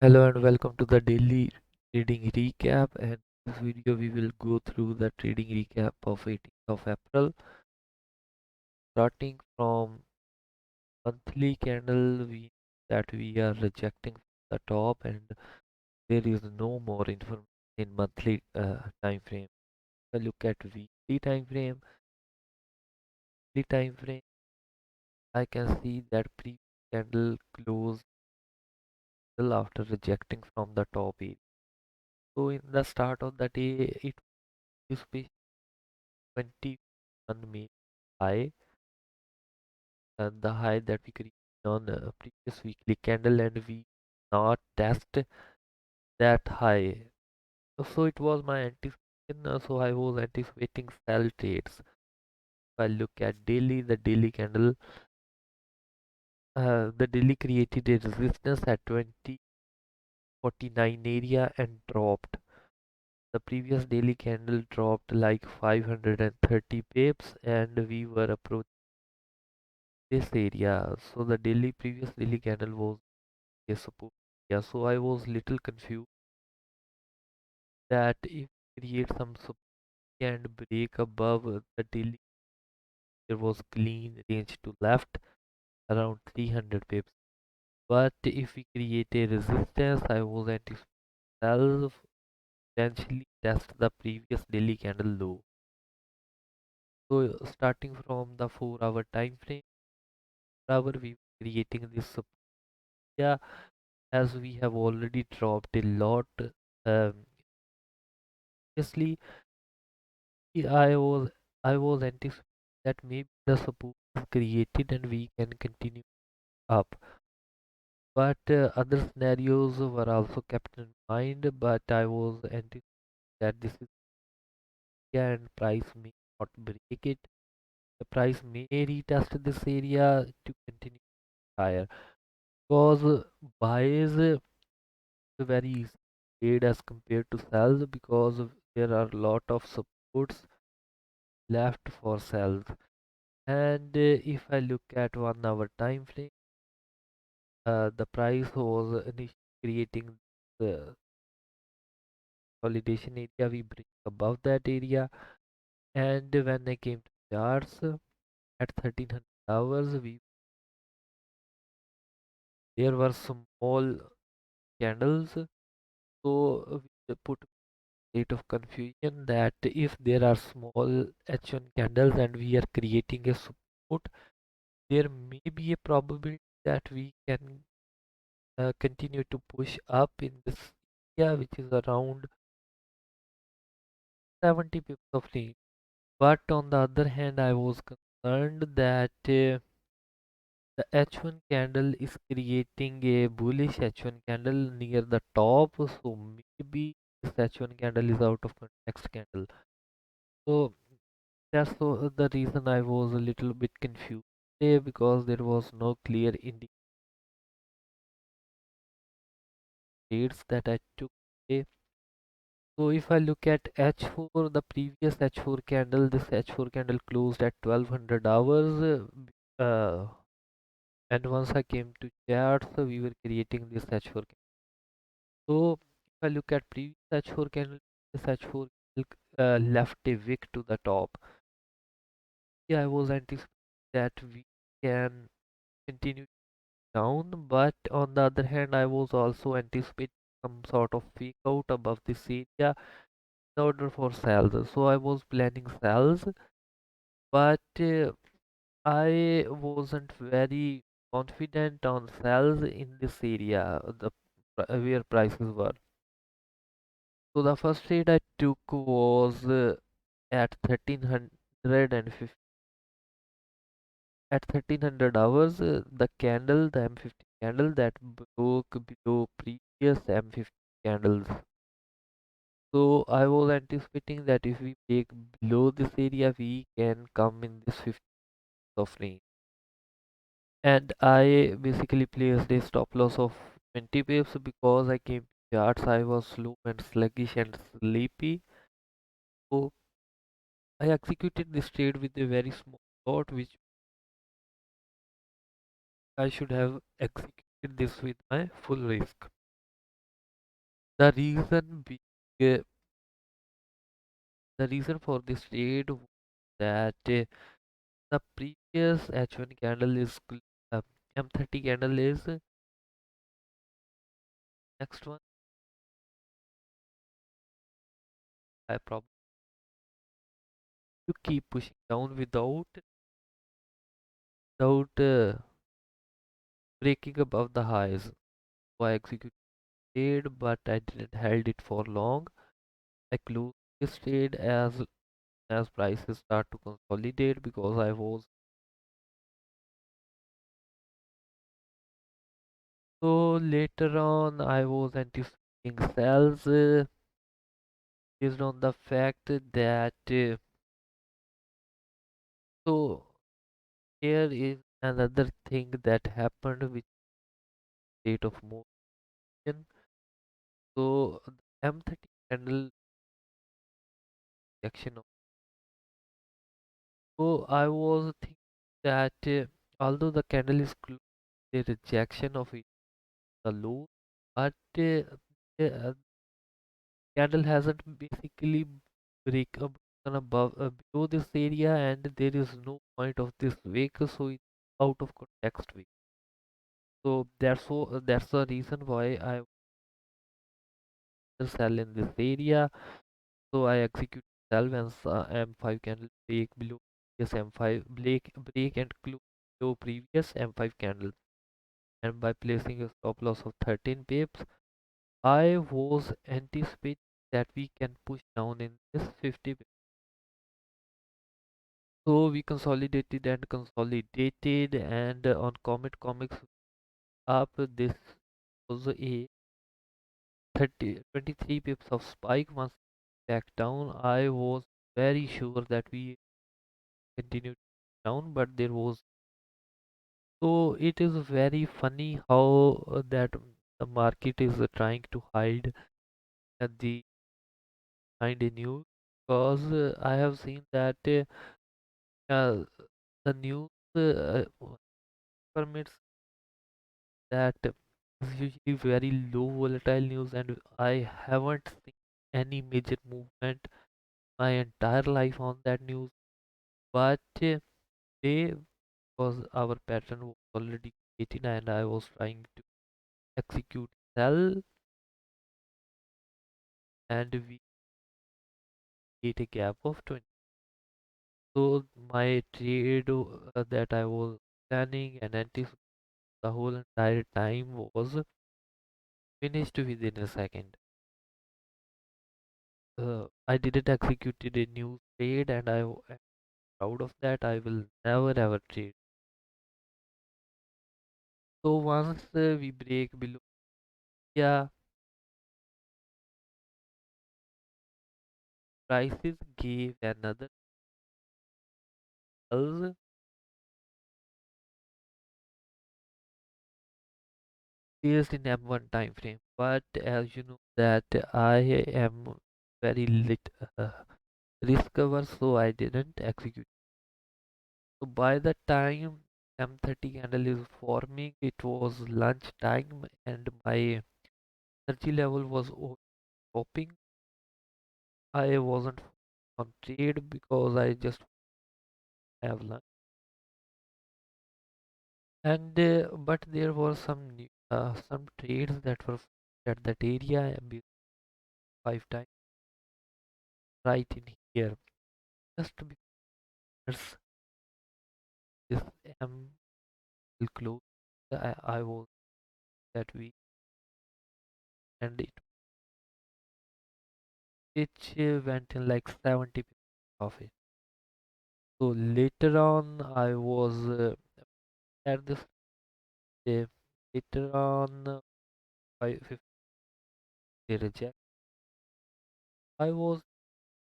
Hello and welcome to the daily trading recap. And in this video, we will go through the trading recap of 18th of April, starting from monthly candle that we are rejecting the top, and there is no more information in monthly time frame. If I look at weekly time frame, I can see that previous candle closed still after rejecting from the top area. So in the start of the day, it is 21 May high, the high that we created on previous weekly candle, and we not test that high. So it was my anticipation. So I was anticipating sell trades. If I look at the daily candle, the daily created a resistance at 2049 area and dropped. The previous daily candle dropped like 530 pips, and we were approaching this area. So the previous daily candle was a support. Yeah, so I was little confused that if create some support and break above the daily, there was clean range to left around 300 pips. But if we create a resistance, I was anticipating sell potentially test the previous daily candle low. So starting from the 4-hour time frame, hour we were creating this support. Yeah, as we have already dropped a lot. Obviously, I was I was anticipating that maybe the support is created and we can continue up. But other scenarios were also kept in mind. But I was anticipating that this is area and price may not break it. The price may retest this area to continue higher. Because buys very easy trade as compared to sells because there are a lot of supports left for sells. And if I look at 1 hour time frame, the price was initially creating the consolidation area. We break above that area, and when I came to charts at 1300 hours, we there were small candles. So we put state of confusion that if there are small H1 candles and we are creating a support, there may be a probability that we can continue to push up in this area, which is around 70 pips of range. But on the other hand, I was concerned that the H1 candle is creating a bullish H1 candle near the top, so maybe this H1 candle is out of context candle. So that's the reason I was a little bit confused there, because there was no clear indicators that I took today. So if I look at H4, the previous H4 candle, this H4 candle closed at 1200 hours. And once I came to charts, we were creating this H4 candle. So if I look at previous H4 candle, this H4 candle left a wick to the top. Yeah, I was anticipating that we can continue down, but on the other hand, I was also anticipating some sort of fake out above this area in order for sales. So I was planning sales, but I wasn't very confident on sales in this area, where prices were. So the first trade I took was at 1350 at 1300 hours. The candle, the M50 candle that broke below previous M50 candles. So I was anticipating that if we break below this area, we can come in this 50 of range. And I basically placed a stop loss of 20 pips because I came to charts. I was slow and sluggish and sleepy. So I executed this trade with a very small lot, which I should have executed this with my full risk. The reason being, uh, the reason for this trade was that the previous H1 candle is M30 candle is next one. I probably to keep pushing down without breaking above the highs. So I executed trade, but I didn't held it for long. I closed this trade as prices start to consolidate because I was so later on I was anticipating sells based on the fact that so here is another thing that happened with state of motion. So the M30 candle reaction. So I was thinking that although the candle is the rejection of it, the low, but candle hasn't basically break up above below this area, and there is no point of this wick, so it's out of context wick. So that's the reason why I sell in this area. So I execute sell when M5 candle break below previous M5 break and close below previous M5 candle, and by placing a stop loss of 13 pips, I was anticipating that we can push down in this 50 pips. So we consolidated and on Comet Comics up this was a 23 pips of spike. Once back down, I was very sure that we continued down, but there was so it is very funny how that the market is trying to hide the behind a news, because I have seen that uh, the news permits that is usually very low volatile news, and I haven't seen any major movement my entire life on that news. But they was our pattern was already created, and I was trying to execute sell, and we get a gap of 20. So my trade that I was planning and anticipating the whole entire time was finished within a second. I didn't execute a new trade, and am proud of that. I will never ever trade. So once we break below, yeah, prices gave another pulse based in M1 time frame. But as you know that I am very risk averse, so I didn't execute. So by the time M30 candle is forming, it was lunch time, and my energy level was dropping. I wasn't on trade because I just have lunch. And but there were some trades that were at that area five times right in here, just because this M will close. I was that week, and it went in like 70% of it. So later on, I was at this day. Later on, by 50 reject. I was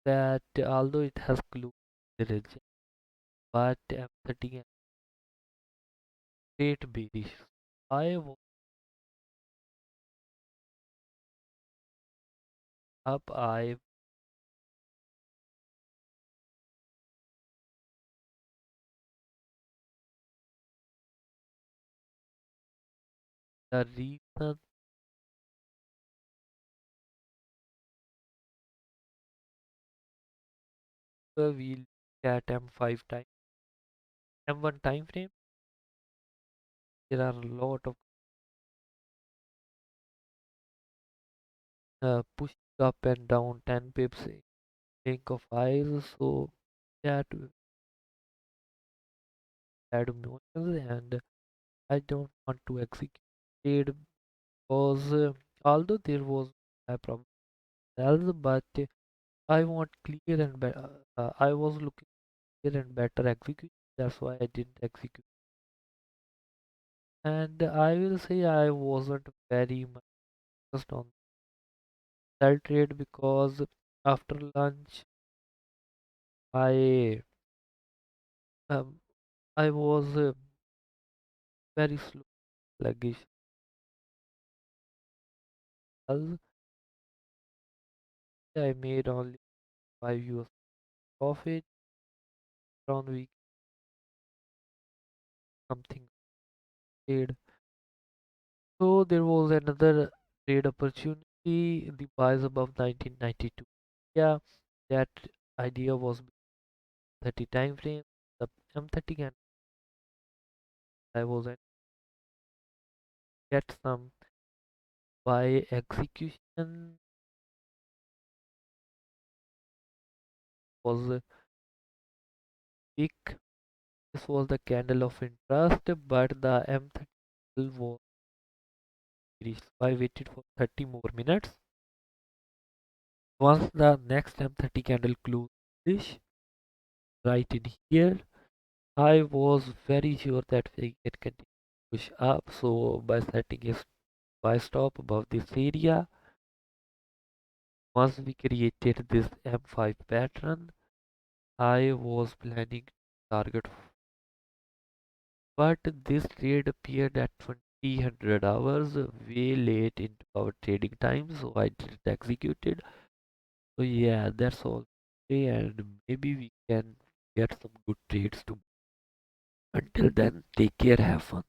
that although it has closed the reject, but I'm 30 great bearish. I was up. I the reason we look at M5 time, M1 time frame. There are a lot of pushing up and down 10 pips in blink of eyes. So that had emotions, and I don't want to execute it because although there was a problem else, but I want clear and better. I was looking clear and better execution. That's why I didn't execute. And I will say I wasn't very much focused on that trade because after lunch I um, I was very slow, sluggish. Else, I made only $5 profit around week something trade. So there was another trade opportunity. The buys above 1992. Yeah, that idea was 30 time frame. The M30 and I was at get some by execution was weak. This was the candle of interest, but the M30 still was bearish. So I waited for 30 more minutes. Once the next M30 candle closed bullish, right in here, I was very sure that we can continue to push up. So by setting a buy stop above this area, once we created this M5 pattern, I was planning to target, but this trade appeared at 2000 hours way late into our trading time, so I didn't execute it. So yeah, that's all. And maybe we can get some good trades too. Until then, take care, have fun.